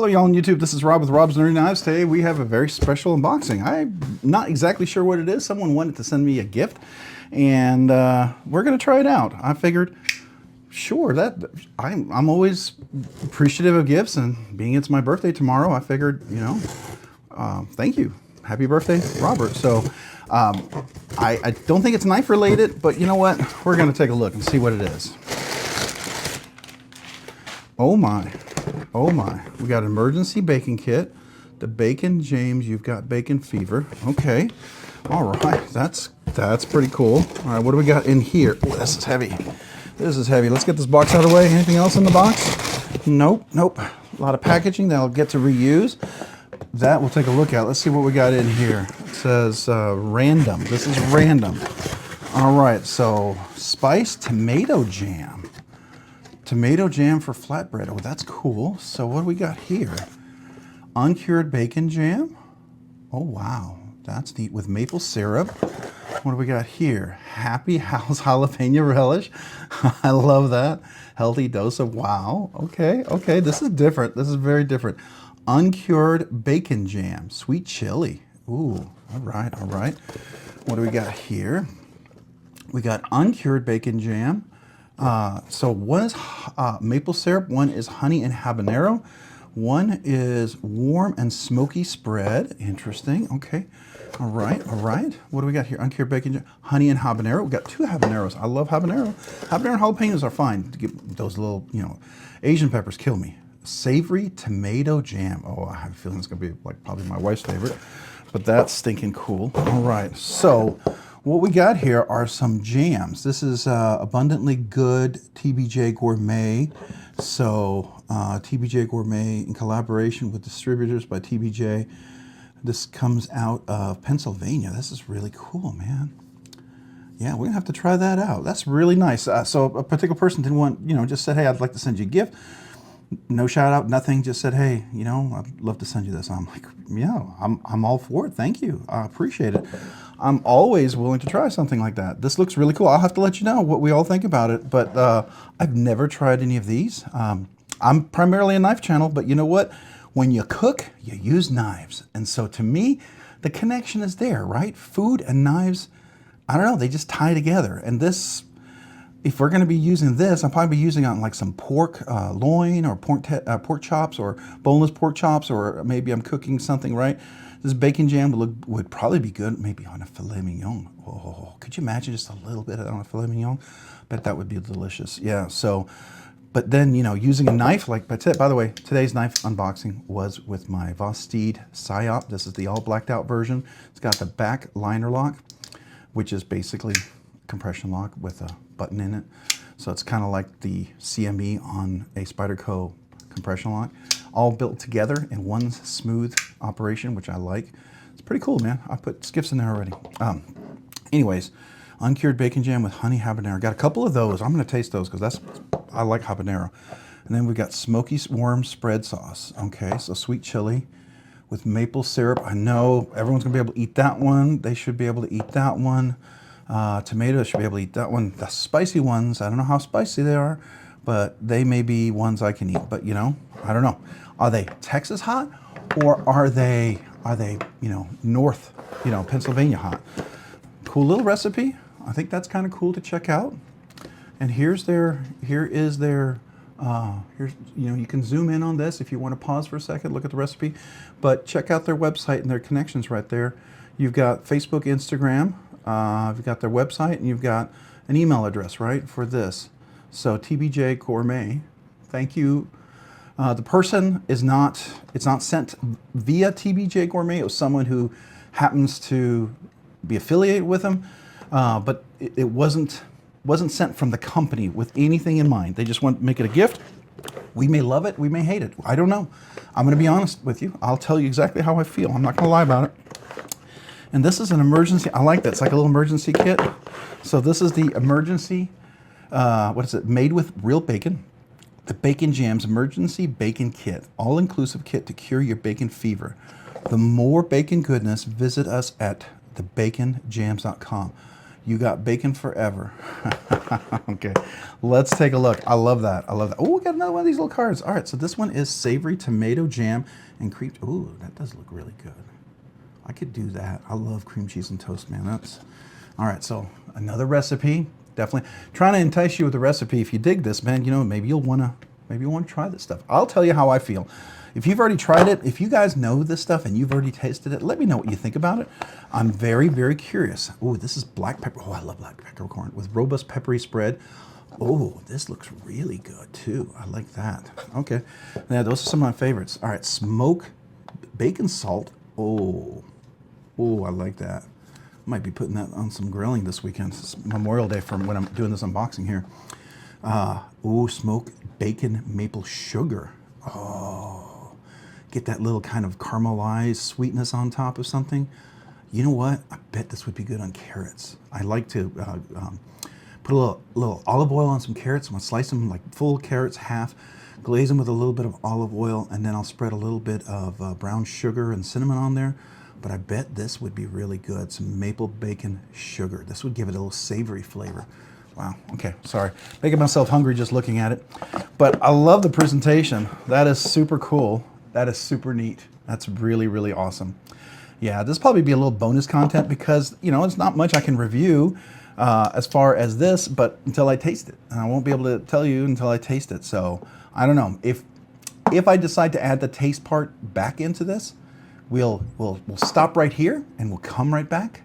y'all on YouTube. This is Rob with Rob's Nerdy Knives. Today we have a very special unboxing. I'm not exactly sure what it is. Someone wanted to send me a gift, and we're gonna try it out. I figured, sure, that I'm always appreciative of gifts, and being it's my birthday tomorrow, I figured, you know, thank you, happy birthday, Robert. So I don't think it's knife related, but you know what? We're gonna take a look and see what it is. Oh my. Oh my, we got an emergency bacon kit, the Bacon James, you've got bacon fever. Okay, all right, that's pretty cool. All right, what do we got in here? Oh, this is heavy. This is heavy. Let's get this box out of the way. Anything else in the box? Nope, nope. A lot of packaging that I'll get to reuse. That we'll take a look at. Let's see what we got in here. It says random. This is random. All right, so spiced tomato jam. Tomato jam for flatbread. Oh, that's cool. So what do we got here? Uncured bacon jam. Oh, wow. That's neat with maple syrup. What do we got here? Happy House jalapeno relish. I love that. Healthy dose of wow. Okay, okay. This is different. This is very different. Uncured bacon jam. Sweet chili. Ooh, all right, all right. What do we got here? We got uncured bacon jam. So one is maple syrup, one is honey and habanero, one is warm and smoky spread. Interesting. Okay. All right. All right. What do we got here? Uncured bacon, honey and habanero. We got two habaneros. I love habanero. Habanero and jalapenos are fine. To get those little, you know, Asian peppers kill me. Savory tomato jam. Oh, I have a feeling it's going to be like probably my wife's favorite, but that's stinking cool. All right. So what we got here are some jams. This is Abundantly Good TBJ Gourmet. So TBJ Gourmet in collaboration with distributors by TBJ. This comes out of Pennsylvania. This is really cool, man. Yeah, we're gonna have to try that out. That's really nice. So a particular person didn't want, you know, just said, hey, I'd like to send you a gift. No shout out, nothing, just said, hey, you know, I'd love to send you this. I'm like, yeah, I'm all for it. Thank you. I appreciate it. I'm always willing to try something like that. This looks really cool. I'll have to let you know what we all think about it, but I've never tried any of these. I'm primarily a knife channel, but you know what? When you cook, you use knives. And so to me, the connection is there, right? Food and knives, I don't know, they just tie together. And this, if we're going to be using this, I'll probably be using it on like some pork loin or pork chops or boneless pork chops, or maybe I'm cooking something, right? This bacon jam would probably be good maybe on a filet mignon. Oh, could you imagine just a little bit on a filet mignon? Bet that would be delicious. Yeah, so, but then, you know, using a knife like, by the way, today's knife unboxing was with my Vosteed Psyop. This is the all blacked out version. It's got the back liner lock, which is basically compression lock with a button in it. So it's kind of like the CME on a Spyderco compression lock, all built together in one smooth operation, which I like. It's pretty cool, man. I put Skiffs in there already. Anyways, uncured bacon jam with honey habanero. Got a couple of those. I'm gonna taste those because I like habanero. And then we got smoky warm spread sauce. Okay, so sweet chili with maple syrup. I know everyone's gonna be able to eat that one. They should be able to eat that one. Tomatoes should be able to eat that one. The spicy ones, I don't know how spicy they are, but they may be ones I can eat. But you know, I don't know. Are they Texas hot, or are they you know, north, you know, Pennsylvania hot? Cool little recipe. I think that's kind of cool to check out. And here's their, here's, you know, you can zoom in on this if you want to pause for a second, look at the recipe, but check out their website and their connections right there. You've got Facebook, Instagram, you've got their website, and you've got an email address, right, for this. So TBJ Gourmet, thank you. The person is not, it's not sent via TBJ Gourmet. It was someone who happens to be affiliated with them, but it wasn't sent from the company with anything in mind. They just want to make it a gift. We may love it, we may hate it. I don't know. I'm going to be honest with you. I'll tell you exactly how I feel. I'm not going to lie about it. And this is an emergency. I like that. It's like a little emergency kit. So this is the emergency, what is it? Made with real bacon. The Bacon Jams Emergency Bacon Kit. All-inclusive kit to cure your bacon fever. For more bacon goodness, visit us at thebaconjams.com. You got bacon forever. Okay, let's take a look. I love that. I love that. Oh, we got another one of these little cards. All right, so this one is savory tomato jam and cream. Ooh, that does look really good. I could do that. I love cream cheese and toast, man. That's all right. So another recipe. Definitely trying to entice you with the recipe. If you dig this, man, you know, maybe you'll want to try this stuff. I'll tell you how I feel. If you've already tried it, if you guys know this stuff and you've already tasted it, let me know what you think about it. I'm very, very curious. Oh, this is black pepper. Oh, I love black peppercorn with robust peppery spread. Oh, this looks really good too. I like that. Okay. Now, those are some of my favorites. All right, smoke bacon salt. Oh, I like that. Might be putting that on some grilling this weekend. It's Memorial Day from when I'm doing this unboxing here. Smoked bacon maple sugar. Oh, get that little kind of caramelized sweetness on top of something. You know what? I bet this would be good on carrots. I like to put a little olive oil on some carrots. I'm gonna slice them like full carrots, half, glaze them with a little bit of olive oil, and then I'll spread a little bit of brown sugar and cinnamon on there. But I bet this would be really good. Some maple bacon sugar. This would give it a little savory flavor. Wow, okay, sorry. Making myself hungry just looking at it. But I love the presentation. That is super cool. That is super neat. That's really, really awesome. Yeah, this will probably be a little bonus content because, you know, it's not much I can review as far as this, but until I taste it. And I won't be able to tell you until I taste it. So I don't know. If I decide to add the taste part back into this, we'll stop right here and we'll come right back.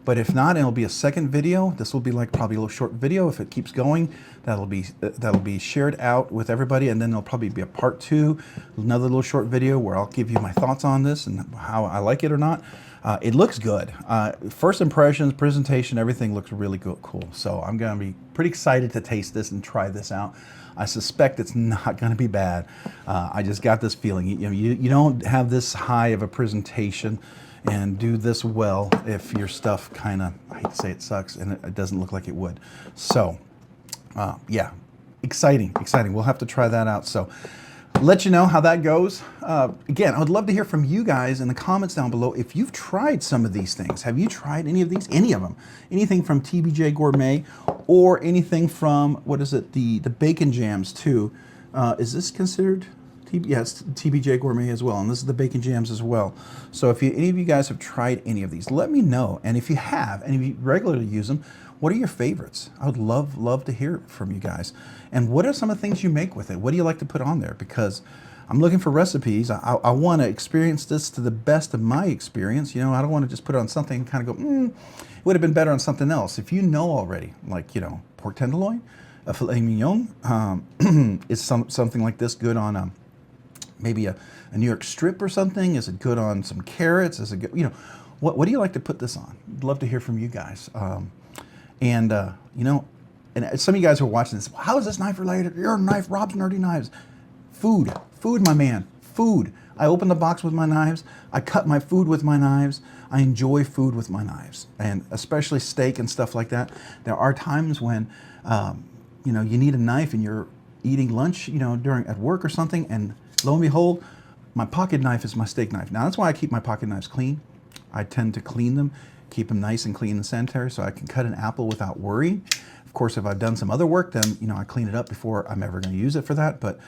But if not, it'll be a second video. This will be like probably a little short video. If it keeps going, that'll be shared out with everybody, and then there'll probably be a part 2, another little short video where I'll give you my thoughts on this and how I like it or not. It looks good. First impressions, presentation, everything looks really good, cool. So I'm gonna be pretty excited to taste this and try this out. I suspect it's not gonna be bad. I just got this feeling. You don't have this high of a presentation and do this well if your stuff kind of, I hate to say it sucks, and it doesn't look like it would. So, yeah, exciting. We'll have to try that out. So, let you know how that goes. Again, I would love to hear from you guys in the comments down below if you've tried some of these things. Have you tried any of these? Any of them? Anything from TBJ Gourmet or anything from, what is it, the bacon jams too. Is this considered? Yes, TBJ Gourmet as well, and this is the bacon jams as well. So if any of you guys have tried any of these, let me know. And if you have, and if you regularly use them, what are your favorites? I would love to hear from you guys. And what are some of the things you make with it? What do you like to put on there? Because I'm looking for recipes. I want to experience this to the best of my experience. You know, I don't want to just put it on something and kind of go, it would have been better on something else. If you know already, like, you know, pork tenderloin, a filet mignon, is something like this good on maybe a New York strip or something? Is it good on some carrots? Is it good, you know, what do you like to put this on? I'd love to hear from you guys. You know, and some of you guys who are watching this, well, how is this knife related? You're a knife, Rob's Nerdy Knives. Food, my man, food. I open the box with my knives. I cut my food with my knives. I enjoy food with my knives, and especially steak and stuff like that. There are times when, you know, you need a knife and you're eating lunch, you know, at work or something, and lo and behold, my pocket knife is my steak knife. Now, that's why I keep my pocket knives clean. I tend to clean them, keep them nice and clean and sanitary so I can cut an apple without worry. Of course, if I've done some other work, then, you know, I clean it up before I'm ever going to use it for that. But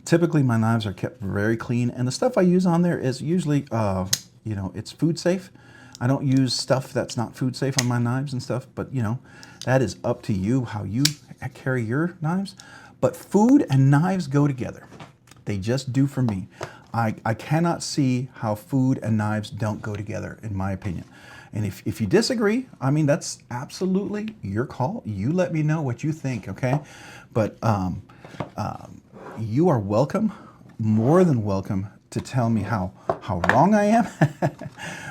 typically, my knives are kept very clean. And the stuff I use on there is usually, you know, it's food safe. I don't use stuff that's not food safe on my knives and stuff. But, you know, that is up to you, how you carry your knives. But food and knives go together. They just do for me. I cannot see how food and knives don't go together, in my opinion. And if you disagree, I mean, that's absolutely your call. You let me know what you think, okay? But you are welcome, more than welcome, to tell me how wrong I am,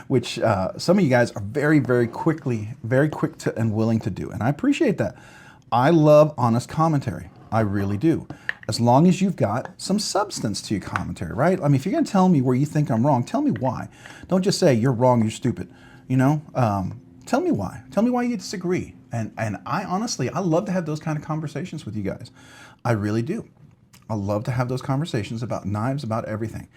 which some of you guys are very quick to and willing to do. And I appreciate that. I love honest commentary. I really do. As long as you've got some substance to your commentary, right? I mean, if you're going to tell me where you think I'm wrong, tell me why. Don't just say, you're wrong, you're stupid. You know, tell me why. Tell me why you disagree. And I honestly, I love to have those kind of conversations with you guys. I really do. I love to have those conversations about knives, about everything.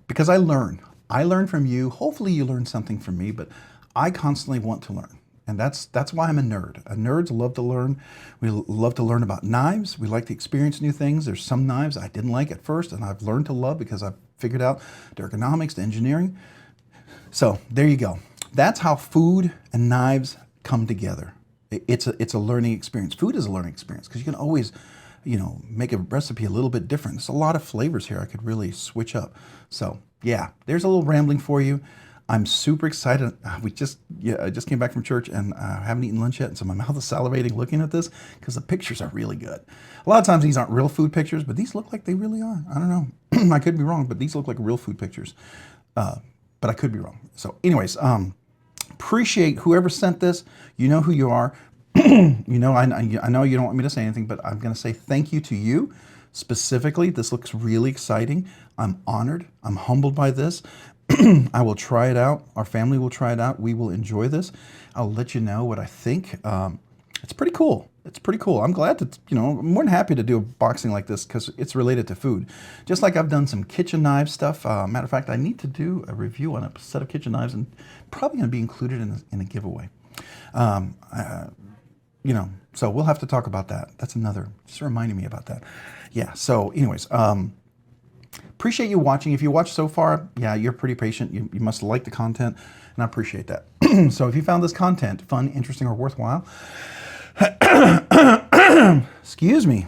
Because I learn. I learn from you. Hopefully you learn something from me, but I constantly want to learn. And that's why I'm a nerd. Nerds love to learn. We love to learn about knives. We like to experience new things. There's some knives I didn't like at first, and I've learned to love because I've figured out the ergonomics, the engineering. So there you go. That's how food and knives come together. It's a learning experience. Food is a learning experience because you can always, make a recipe a little bit different. There's a lot of flavors here I could really switch up. So yeah, there's a little rambling for you. I'm super excited. I just came back from church and I haven't eaten lunch yet, and so my mouth is salivating looking at this because the pictures are really good. A lot of times these aren't real food pictures, but these look like they really are. I don't know. I could be wrong, but these look like real food pictures. But I could be wrong. So anyways, appreciate whoever sent this. You know who you are. I know you don't want me to say anything, but I'm going to say thank you to you. Specifically, this looks really exciting. I'm honored. I'm humbled by this. I will try it out. Our family will try it out. We will enjoy this. I'll let you know what I think. It's pretty cool. It's pretty cool. I'm glad to, I'm more than happy to do a boxing like this because it's related to food. Just like I've done some kitchen knife stuff. Matter of fact, I need to do a review on a set of kitchen knives and probably going to be included in a giveaway. So we'll have to talk about that. That's just reminding me about that. Yeah, so anyways, appreciate you watching. If you watched so far, yeah, you're pretty patient. You must like the content, and I appreciate that. So if you found this content fun, interesting, or worthwhile, excuse me.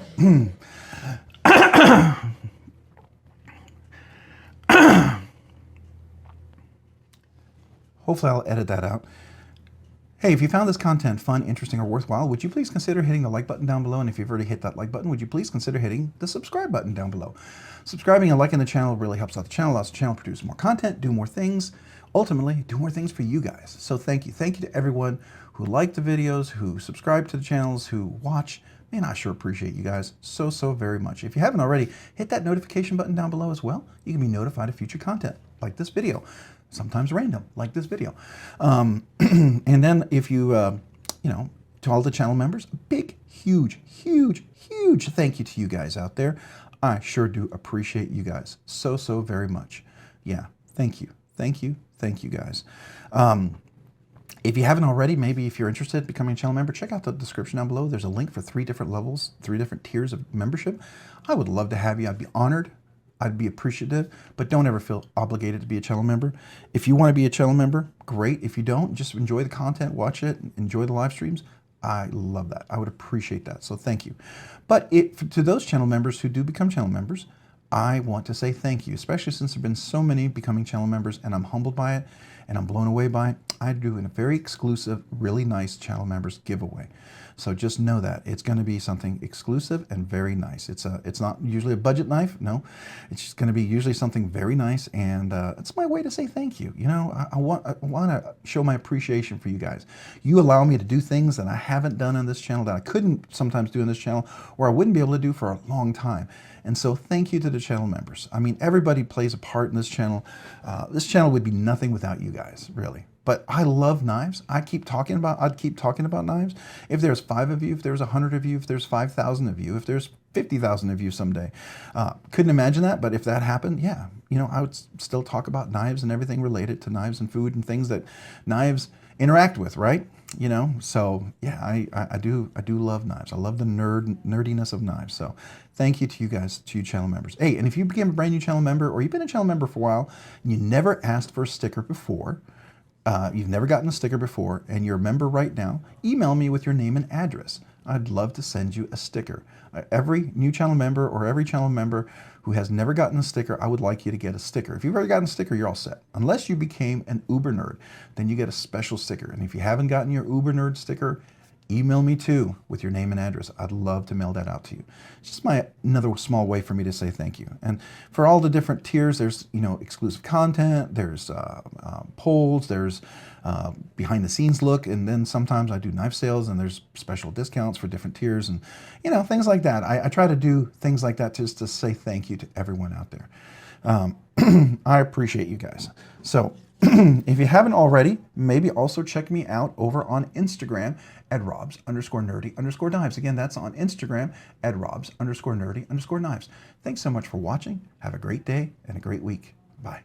Hopefully I'll edit that out. Hey, if you found this content fun, interesting, or worthwhile, would you please consider hitting the like button down below? And if you've already hit that like button, would you please consider hitting the subscribe button down below? Subscribing and liking the channel really helps out the channel, allows the channel to produce more content, do more things, ultimately do more things for you guys. So thank you. Thank you to everyone who liked the videos, who subscribe to the channels, who watch. Man, I sure appreciate you guys so very much. If you haven't already, hit that notification button down below as well. You can be notified of future content like this video. Sometimes random, like this video. And then if you, to all the channel members, a big, huge thank you to you guys out there. I sure do appreciate you guys so very much. Yeah, thank you guys. If you haven't already, maybe if you're interested in becoming a channel member, check out the description down below. There's a link for 3 different levels, 3 different tiers of membership. I would love to have you. I'd be honored. I'd be appreciative, but don't ever feel obligated to be a channel member. If you want to be a channel member, great. If you don't, just enjoy the content, watch it, enjoy the live streams. I love that. I would appreciate that. So thank you. But to those channel members who do become channel members, I want to say thank you, especially since there have been so many becoming channel members, and I'm humbled by it and I'm blown away by it. I do a very exclusive, really nice channel members giveaway. So just know that it's going to be something exclusive and very nice. It's not usually a budget knife. No, it's just going to be usually something very nice, and it's my way to say thank you. I want to show my appreciation for you guys. You allow me to do things that I haven't done on this channel, that I couldn't sometimes do on this channel, or I wouldn't be able to do for a long time. And so thank you to the channel members. I mean, everybody plays a part in this channel. This channel would be nothing without you guys, really. But I love knives. I'd keep talking about knives. If there's 5 of you, if there's 100 of you, if there's 5,000 of you, if there's 50,000 of you someday. Couldn't imagine that, but if that happened, yeah, I would still talk about knives and everything related to knives and food and things that knives interact with, right? So yeah, I do love knives. I love the nerdiness of knives. So thank you to you guys, to you channel members. Hey, and if you became a brand new channel member, or you've been a channel member for a while and you never asked for a sticker before, you've never gotten a sticker before, and you're a member right now, email me with your name and address. I'd love to send you a sticker. Every new channel member or every channel member who has never gotten a sticker, I would like you to get a sticker. If you've already gotten a sticker, you're all set. Unless you became an Uber nerd, then you get a special sticker. And if you haven't gotten your Uber nerd sticker, email me too with your name and address. I'd love to mail that out to you. It's just another small way for me to say thank you. And for all the different tiers, there's exclusive content, there's polls, there's behind the scenes look, and then sometimes I do knife sales and there's special discounts for different tiers and things like that. I try to do things like that just to say thank you to everyone out there. I appreciate you guys. So if you haven't already, maybe also check me out over on Instagram at Robs_nerdy_knives. Again, that's on Instagram at Robs_nerdy_knives. Thanks so much for watching. Have a great day and a great week. Bye.